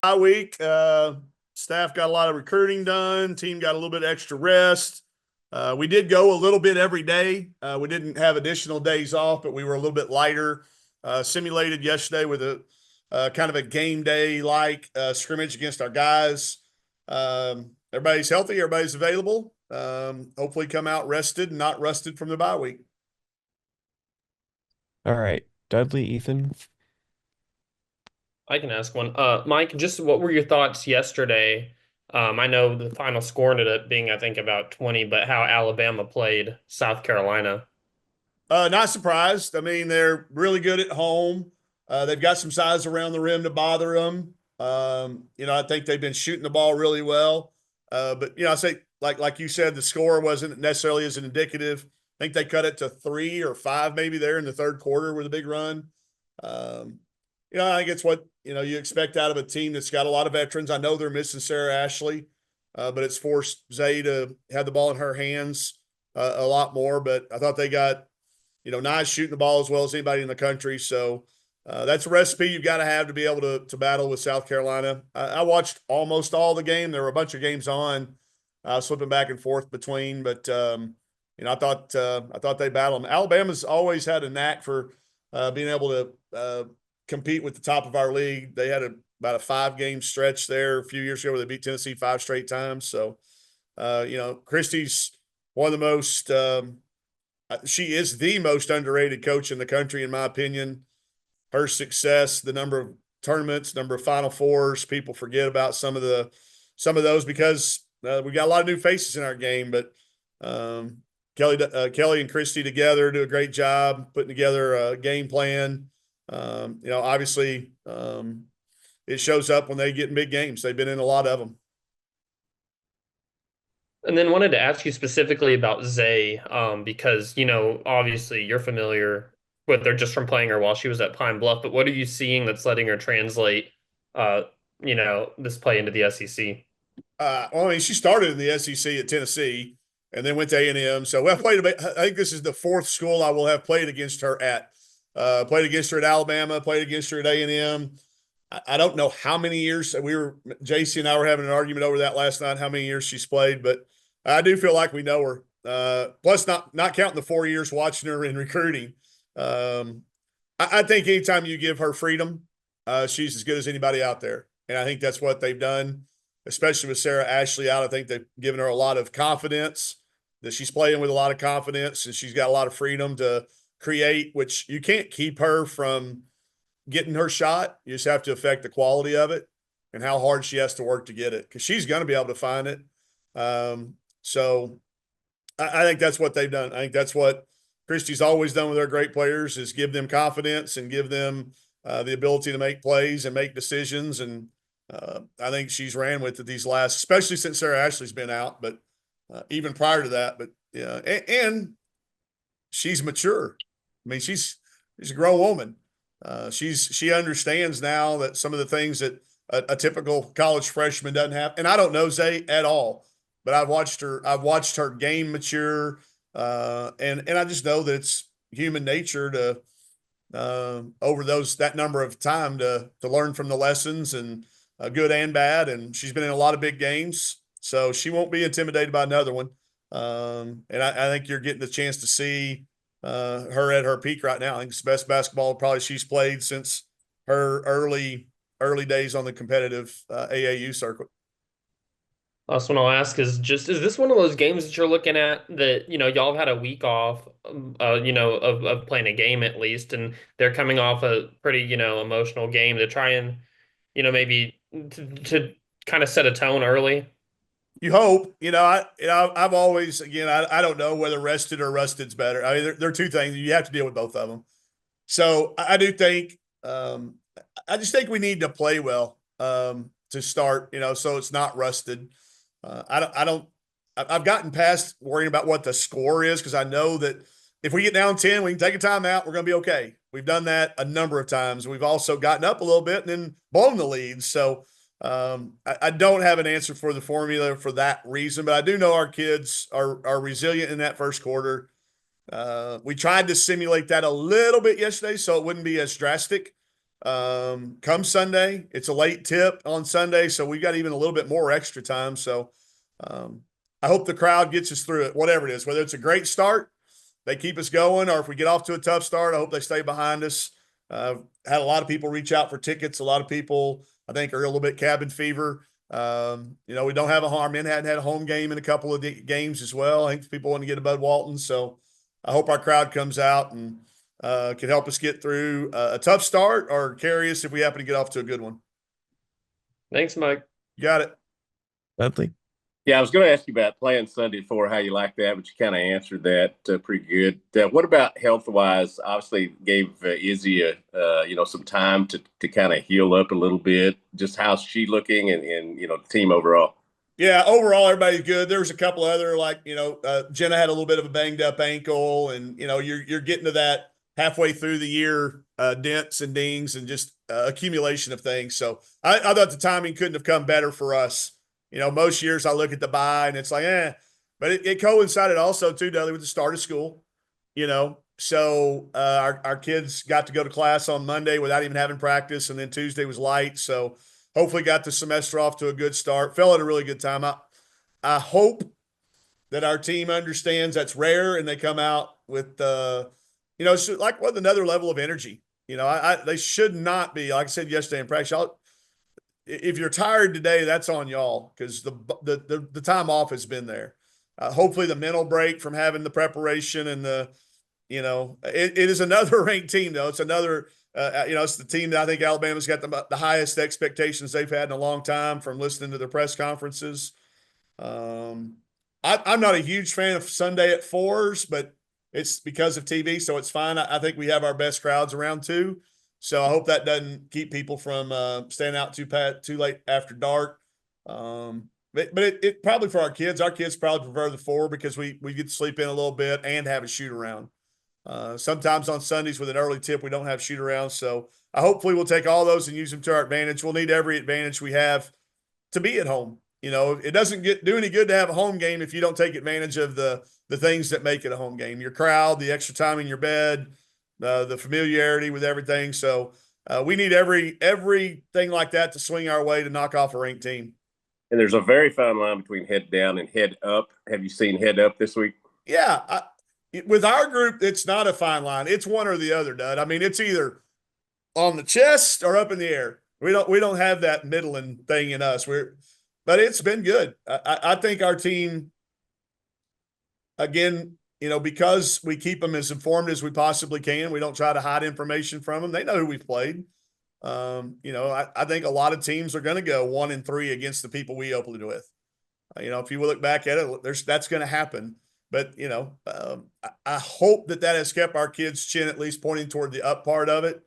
bye week. Staff got a lot of recruiting done. Team got a little bit extra rest. We did go a little bit every day. We didn't have additional days off, but we were a little bit lighter. Simulated yesterday with a kind of a game day like scrimmage against our guys. Everybody's healthy. Everybody's available. Hopefully, come out rested and not rusted from the bye week. All right, Dudley, Ethan. I can ask one. Mike, just what were your thoughts yesterday? I know the final score ended up being, I think, about 20, but how Alabama played South Carolina. Not surprised. I mean, they're really good at home. They've got some size around the rim to bother them. I think they've been shooting the ball really well. But I say like you said, the score wasn't necessarily as an indicative. I think they cut it to 3 or 5 maybe there in the third quarter with a big run. Um, I think it's what you expect out of a team that's got a lot of veterans. I know they're missing Sarah Ashley, but it's forced Zay to have the ball in her hands a lot more. But I thought they got Nye shooting the ball as well as anybody in the country. So that's a recipe you've got to have to be able to battle with South Carolina. I watched almost all the game. There were a bunch of games on, slipping back and forth between, but I thought they battled them. Alabama's always had a knack for being able to compete with the top of our league. They had about a 5-game stretch there a few years ago where they beat Tennessee 5 straight times. So, Christy's one of the most she is the most underrated coach in the country, in my opinion. Her success, the number of tournaments, number of Final Fours, people forget about some of those because we got a lot of new faces in our game. But Kelly and Christy together do a great job putting together a game plan. Obviously, it shows up when they get in big games. They've been in a lot of them. And then wanted to ask you specifically about Zay, because, obviously you're familiar with her just from playing her while she was at Pine Bluff, but what are you seeing that's letting her translate, this play into the SEC? I mean, she started in the SEC at Tennessee and then went to A&M. So I think this is the 4th school I will have played against her at. Played against her at Alabama, played against her at A&M. I don't know how many years JC and I were having an argument over that last night, how many years she's played, but I do feel like we know her. Plus not counting the 4 years watching her in recruiting. I think anytime you give her freedom, she's as good as anybody out there. And I think that's what they've done, especially with Sarah Ashley out. I think they've given her a lot of confidence, that she's playing with a lot of confidence, and she's got a lot of freedom to create, which you can't keep her from getting her shot. You just have to affect the quality of it and how hard she has to work to get it, because she's going to be able to find it. So I think that's what they've done. I think that's what Christy's always done with her great players, is give them confidence and give them the ability to make plays and make decisions. And I think she's ran with it these last, especially since Sarah Ashley's been out, but even prior to that. But yeah, and she's mature. I mean, she's a grown woman. She understands now that some of the things that a typical college freshman doesn't have. And I don't know Zay at all, but I've watched her game mature, and I just know that it's human nature to over that number of time to learn from the lessons, and good and bad. And she's been in a lot of big games, so she won't be intimidated by another one. And I think you're getting the chance to see her at her peak right now. I think it's the best basketball probably she's played since her early days on the competitive AAU circuit. Last one I'll ask is this one of those games that you're looking at that, y'all have had a week off, of playing a game at least, and they're coming off a pretty, emotional game to try and, maybe to kind of set a tone early? You hope. I've always, again, I don't know whether rested or rusted's better. I mean, they're two things. You have to deal with both of them. So I do think, I just think we need to play well to start, so it's not rusted. I've gotten past worrying about what the score is, because I know that if we get down 10, we can take a timeout. We're going to be okay. We've done that a number of times. We've also gotten up a little bit and then blown the lead. So I don't have an answer for the formula for that reason, but I do know our kids are resilient in that first quarter. We tried to simulate that a little bit yesterday so it wouldn't be as drastic. come Sunday. It's a late tip on Sunday, so we got even a little bit more extra time. So I hope the crowd gets us through it, whatever it is, whether it's a great start, they keep us going, or if we get off to a tough start, I hope they stay behind us. Had a lot of people reach out for tickets. A lot of people, I think, are a little bit cabin fever. We don't have our men hadn't had a home game in a couple of games as well. I think people want to get to Bud Walton. So I hope our crowd comes out and can help us get through a tough start or carry us if we happen to get off to a good one. Thanks, Mike. You got it. Dudley. Yeah, I was going to ask you about playing Sunday 4, how you like that, but you kind of answered that pretty good. What about health-wise? Obviously, gave Izzy some time to kind of heal up a little bit. Just how's she looking, and the team overall? Yeah, overall everybody's good. There was a couple other Jenna had a little bit of a banged up ankle, and you're getting to that halfway through the year dents and dings and just accumulation of things. So I thought the timing couldn't have come better for us. Most years I look at the bye and it's like, but it coincided also too, Dudley, with the start of school, so our kids got to go to class on Monday without even having practice. And then Tuesday was light. So hopefully got the semester off to a good start. Fell at a really good time. I hope that our team understands that's rare and they come out with, with another level of energy. They should not be, like I said yesterday in practice, if you're tired today, that's on y'all because the time off has been there. Hopefully the mental break from having the preparation and it is another ranked team though. It's another, it's the team that I think Alabama's got the highest expectations they've had in a long time from listening to their press conferences. I'm not a huge fan of Sunday at 4s, but it's because of TV, so it's fine. I think we have our best crowds around 2. So I hope that doesn't keep people from staying out too late after dark. But it probably for our kids probably prefer the 4 because we get to sleep in a little bit and have a shoot around. Sometimes on Sundays with an early tip, we don't have shoot around. So hopefully we'll take all those and use them to our advantage. We'll need every advantage we have to be at home. It doesn't do any good to have a home game if you don't take advantage of the things that make it a home game. Your crowd, the extra time in your bed, the familiarity with everything. So we need everything like that to swing our way to knock off a ranked team. And there's a very fine line between head down and head up. Have you seen head up this week? Yeah. With our group, it's not a fine line. It's one or the other, Dud. I mean, it's either on the chest or up in the air. We don't have that middling thing in us. But it's been good. I think our team, again, because we keep them as informed as we possibly can. We don't try to hide information from them. They know who we've played. I think a lot of teams are going to go 1-3 against the people we opened with. If you look back at it, that's going to happen. But, I hope that has kept our kids' chin at least pointing toward the up part of it.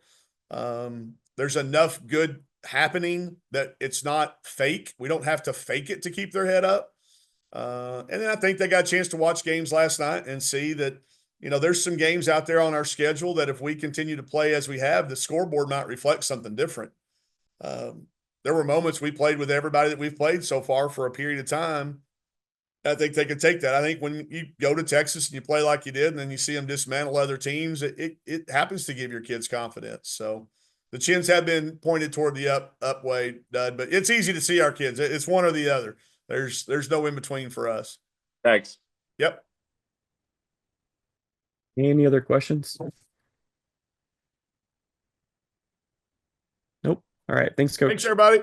There's enough good happening that it's not fake. We don't have to fake it to keep their head up. And then I think they got a chance to watch games last night and see that, there's some games out there on our schedule that if we continue to play as we have, the scoreboard might reflect something different. There were moments we played with everybody that we've played so far for a period of time. I think they can take that. I think when you go to Texas and you play like you did, and then you see them dismantle other teams, it happens to give your kids confidence. So the chins have been pointed toward the up way, Dud, but it's easy to see our kids. It's one or the other. There's no in between for us. Thanks. Yep. Any other questions? Nope. All right. Thanks, Coach. Thanks, everybody.